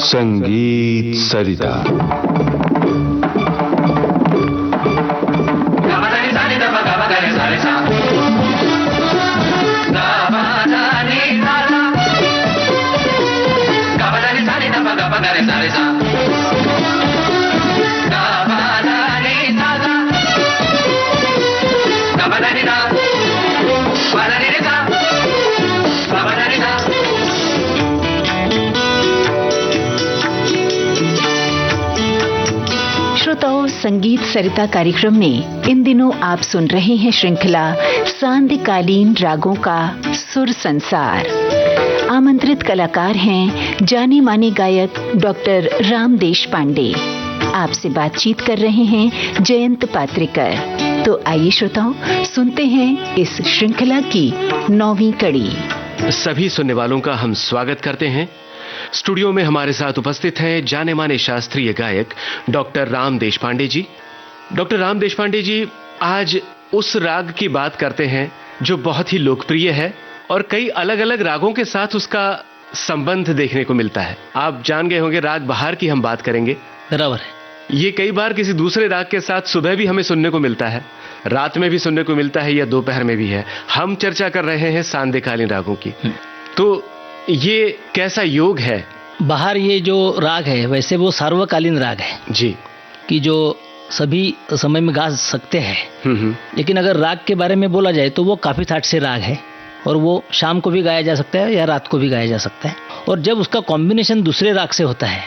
संगीत सरिता। श्रोताओं, संगीत सरिता कार्यक्रम में इन दिनों आप सुन रहे हैं श्रृंखला सांध्यकालीन रागों का सुर संसार। आमंत्रित कलाकार हैं जाने माने गायक डॉक्टर राम देशपांडे। आपसे बातचीत कर रहे हैं जयंत पात्रिकर। तो आइए श्रोताओं, सुनते हैं इस श्रृंखला की 9वीं कड़ी। सभी सुनने वालों का हम स्वागत करते हैं। स्टूडियो में हमारे साथ उपस्थित हैं जाने माने शास्त्रीय गायक डॉक्टर राम देशपांडे जी। डॉक्टर राम देशपांडे जी, आज उस राग की बात करते हैं जो बहुत ही लोकप्रिय है और कई अलग अलग रागों के साथ उसका संबंध देखने को मिलता है। आप जान गए होंगे, राग बहार की हम बात करेंगे। बराबर है। ये कई बार किसी दूसरे राग के साथ सुबह भी हमें सुनने को मिलता है, रात में भी सुनने को मिलता है या दोपहर में भी है। हम चर्चा कर रहे हैं सांध्यकालीन रागों की। तो ये कैसा योग है? बहार ये जो राग है वैसे वो सार्वकालीन राग है जी, कि जो सभी समय में गा सकते हैं। लेकिन अगर राग के बारे में बोला जाए तो वो काफी ठाट से राग है और वो शाम को भी गाया जा सकता है या रात को भी गाया जा सकता है। और जब उसका कॉम्बिनेशन दूसरे राग से होता है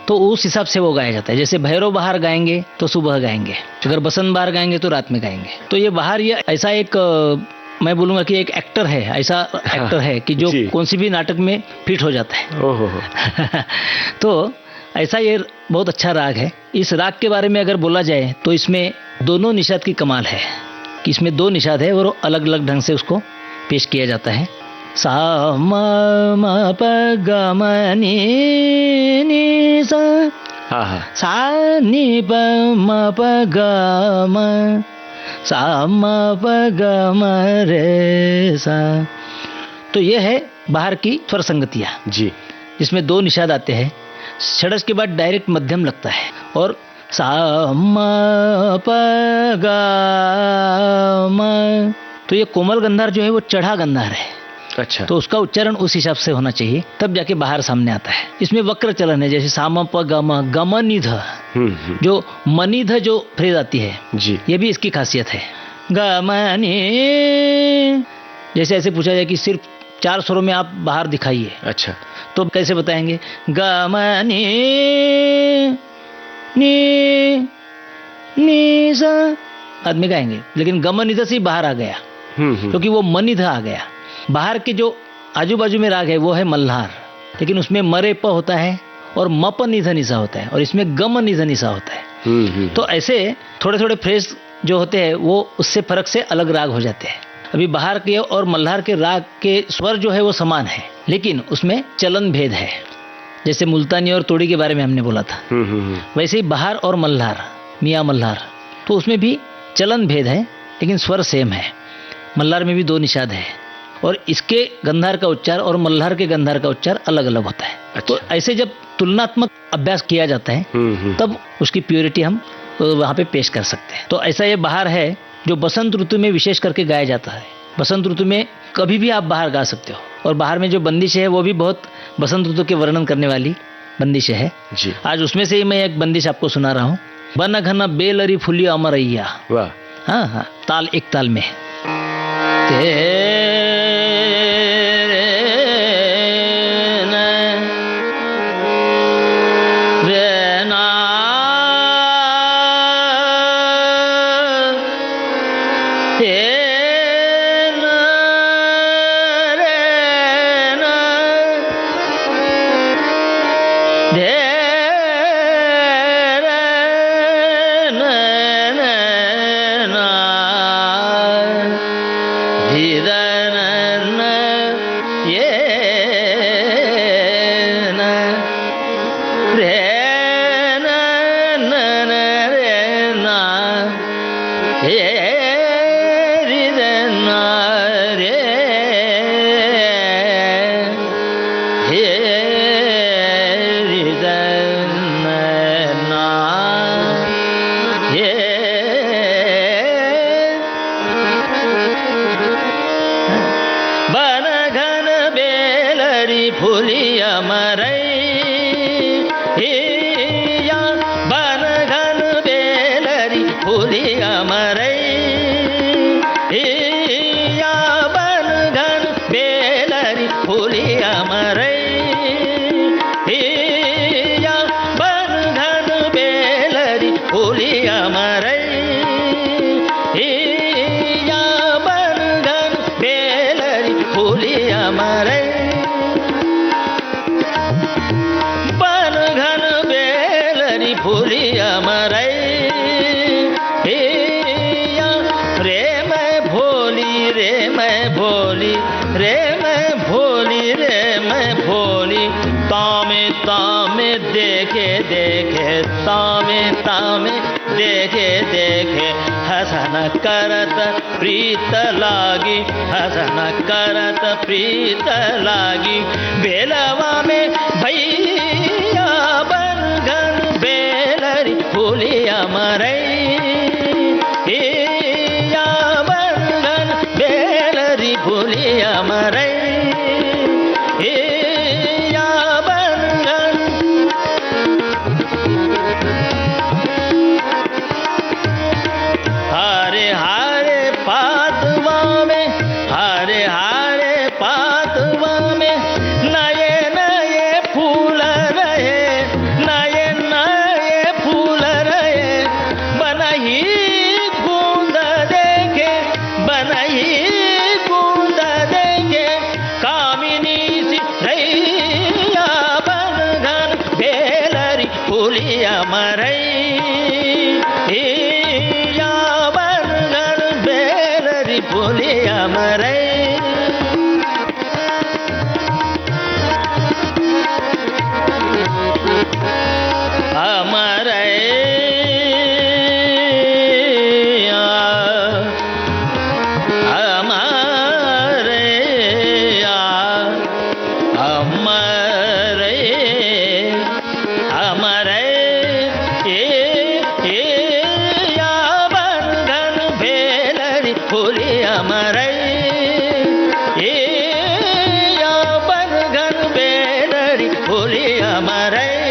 तो उस हिसाब से वो गाया जाता है। जैसे भैरव बहार गाएंगे तो सुबह गाएंगे, अगर बसंत बहार गाएंगे तो रात में गाएंगे। तो ये बहार ये ऐसा एक मैं बोलूंगा कि एक एक्टर है, ऐसा एक्टर है कि जो कौन सी भी नाटक में फिट हो जाता है। ओहो। तो ऐसा ये बहुत अच्छा राग है। इस राग के बारे में अगर बोला जाए तो इसमें दोनों निषाद की कमाल है कि इसमें 2 निषाद है और अलग अलग ढंग से उसको पेश किया जाता है। सा म प ग म नि सा, सा नि प म प ग म, सा म प ग म रे सा। तो ये है बहार की स्वर संगतियाँ जी, जिसमें 2 निषाद आते हैं। षड्ज के बाद डायरेक्ट मध्यम लगता है और सा म प ग म। तो ये कोमल गंधार जो है वो चढ़ा गंधार है। अच्छा। तो उसका उच्चारण उस हिसाब से होना चाहिए, तब जाके बाहर सामने आता है। इसमें वक्र चलन है, जैसे साम प गम गमनिध, जो मनिध जो फ्रेज आती है जी, ये भी इसकी खासियत है। गमनि, जैसे ऐसे पूछा जाए कि सिर्फ 4 स्वरों में आप बाहर दिखाइए। अच्छा, तो कैसे बताएंगे? गमनि नि नि सा आदमी गाएंगे, लेकिन गमनिध से बाहर आ गया क्योंकि वो मनिध आ गया। बाहर के जो आजू बाजू में राग है वो है मल्हार, लेकिन उसमें मरे प होता है और मप निध निशा होता है और इसमें गम निध निशा होता है। तो ऐसे थोड़े थोड़े फ्रेज जो होते हैं वो उससे फर्क से अलग राग हो जाते हैं। अभी बाहर के और मल्हार के राग के स्वर जो है वो समान है, लेकिन उसमें चलन भेद है। जैसे मुल्तानी और तोड़ी के बारे में हमने बोला था, वैसे ही बाहर और मल्हार, मियाँ मल्हार, तो उसमें भी चलन भेद है लेकिन स्वर सेम है। मल्हार में भी 2 निषाद है और इसके गंधार का उच्चार और मल्हार के गंधार का उच्चार अलग अलग होता है। अच्छा। तो ऐसे जब तुलनात्मक अभ्यास किया जाता है तब उसकी प्योरिटी हम वहाँ पे पेश कर सकते हैं। तो ऐसा ये बहार है जो बसंत ऋतु में विशेष करके गाया जाता है। बसंत ऋतु में कभी भी आप बाहर गा सकते हो और बाहर में जो बंदिश है वो भी बहुत बसंत ऋतु के वर्णन करने वाली बंदिश है जी। आज उसमें से ही मैं एक बंदिश आपको सुना रहा हूँ। बन घन बेलरी फुली अमरैया। वाह। हाँ हाँ, ताल एक ताल में रे हे ना हे बन घन बेलरी फुलिया मरई या बन घन बेलरी फुलिया मरई या बन घन बेलरी फुलिया मरई या बन घन बेलरी फुलिया मरई या बन घन बेलरी फुलिया मरई बन घन बेलरी फुलिया मरई रे मैं भोली रे मैं भोली रे मैं भोली रे मैं भोली तामे तामे देखे देखे तामे तामे देखे देखे हसन करत प्रीत लागी हसन करत प्रीत लागी बेलवा में भैया बन घन बेलरी फुलिया मरई या बन घन बेलरी फुलिया मरई या बन घन हरे हरे पातवा में हरे हरे पातवा में नए नए फूल रहे नए नए फूल रहे बनही गूंद देखे बनही गूंद देखे कामिनी सी रैया बन घन बेलरी फुलिया मरई या बन घन बेलरी फुलिया मरई फुलिया मरई या बन घन बेलरी फुलिया मरई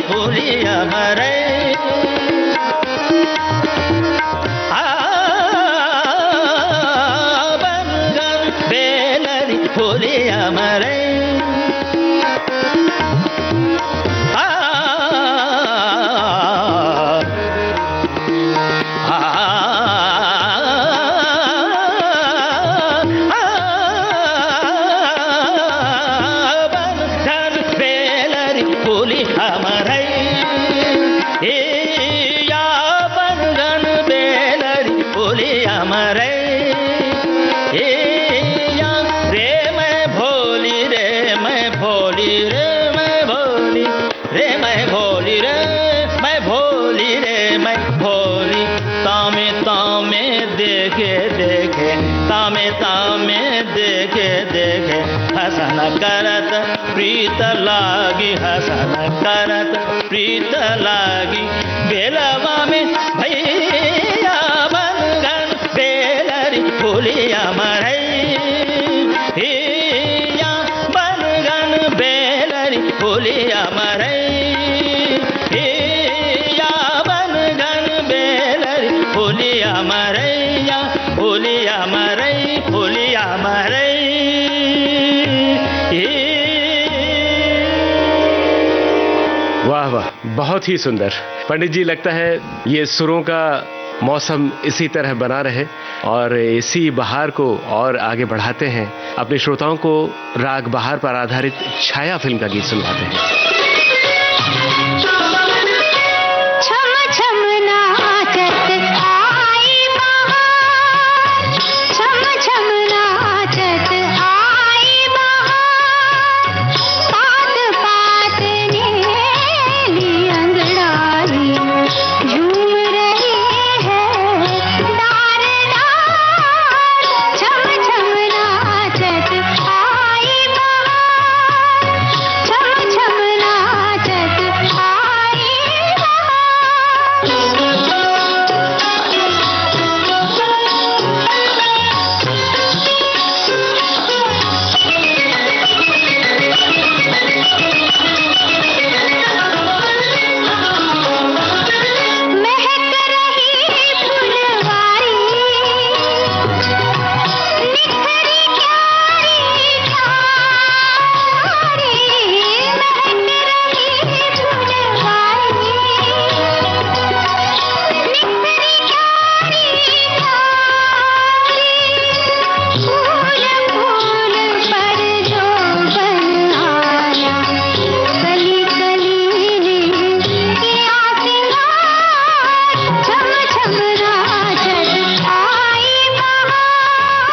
फुलिया मरई बन घन बेलरी फुलिया मरई मरई या रे मैं भोली रे देखे हसन करत प्रीत लागी हसन करत प्रीत लागी बेलवा में भैया बनगन बेलरी फूलिया मरैया बनगन बेलरी फूलिया मरैया बनगन बेलरी फूलिया मरैया फूलिया मरई फूलिया मरई। वाह वाह, बहुत ही सुंदर पंडित जी। लगता है ये सुरों का मौसम इसी तरह बना रहे और इसी बहार को और आगे बढ़ाते हैं। अपने श्रोताओं को राग बहार पर आधारित छाया फिल्म का गीत सुनवाते हैं। छम छम नाचत आई बहार, छम छम नाचत आई बहार, पात पात नीली अंगड़ाई झूम रही है डार डार। छम छम नाचत आई बहार, छम छम नाचत आई महक रही फुलवारी, निखरी क्यारी क्यारी, महक रही फुलवारी, निखरी क्यारी क्यारी, फूल फूल पर जो बन आया, कली कली किया सिंगार। छम छम नाचत आई बहार,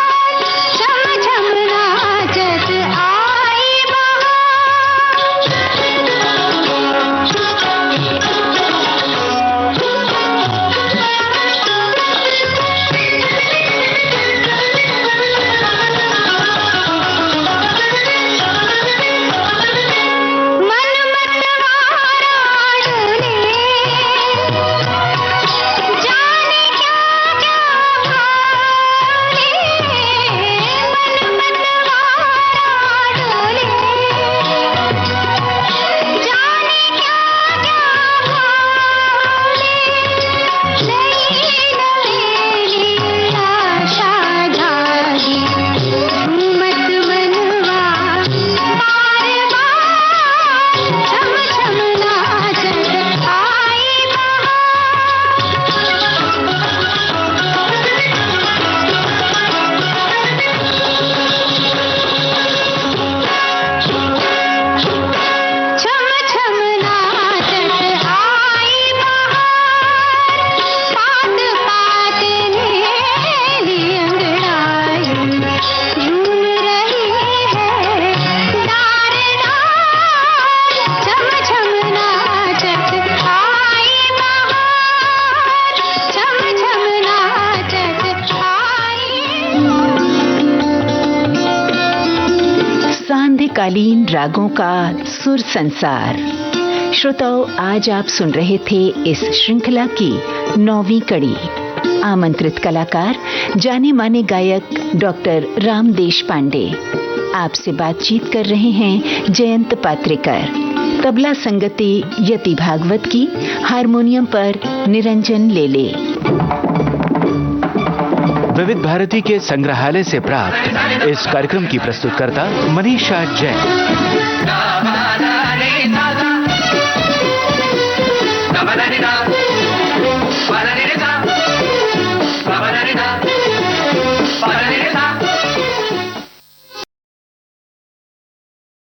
छम छम नाचत आई मन मतवारा डोले, जाने क्या क्या भाले, मन मतवारा डोले, जाने क्या क्या भाले, नई नवेली आशा जागी झूमत मनवा बार बार। छम छम नाचत आई छम छम नाचत आई बहार, पात पात नीली अंगड़ाई झूम रही है डार डार। छम छम नाचत आई बहार, छम छम नाचत आई। सांध्यकालीन रागों का सुर संसार। श्रोताओं, आज आप सुन रहे थे इस श्रृंखला की 9वीं कड़ी। आमंत्रित कलाकार जाने माने गायक डॉक्टर राम देशपांडे। आपसे बातचीत कर रहे हैं जयंत पात्रेकर। तबला संगति यति भागवत की, हारमोनियम पर निरंजन लेले। विविध भारती के संग्रहालय से प्राप्त इस कार्यक्रम की प्रस्तुतकर्ता मनीषा जैन।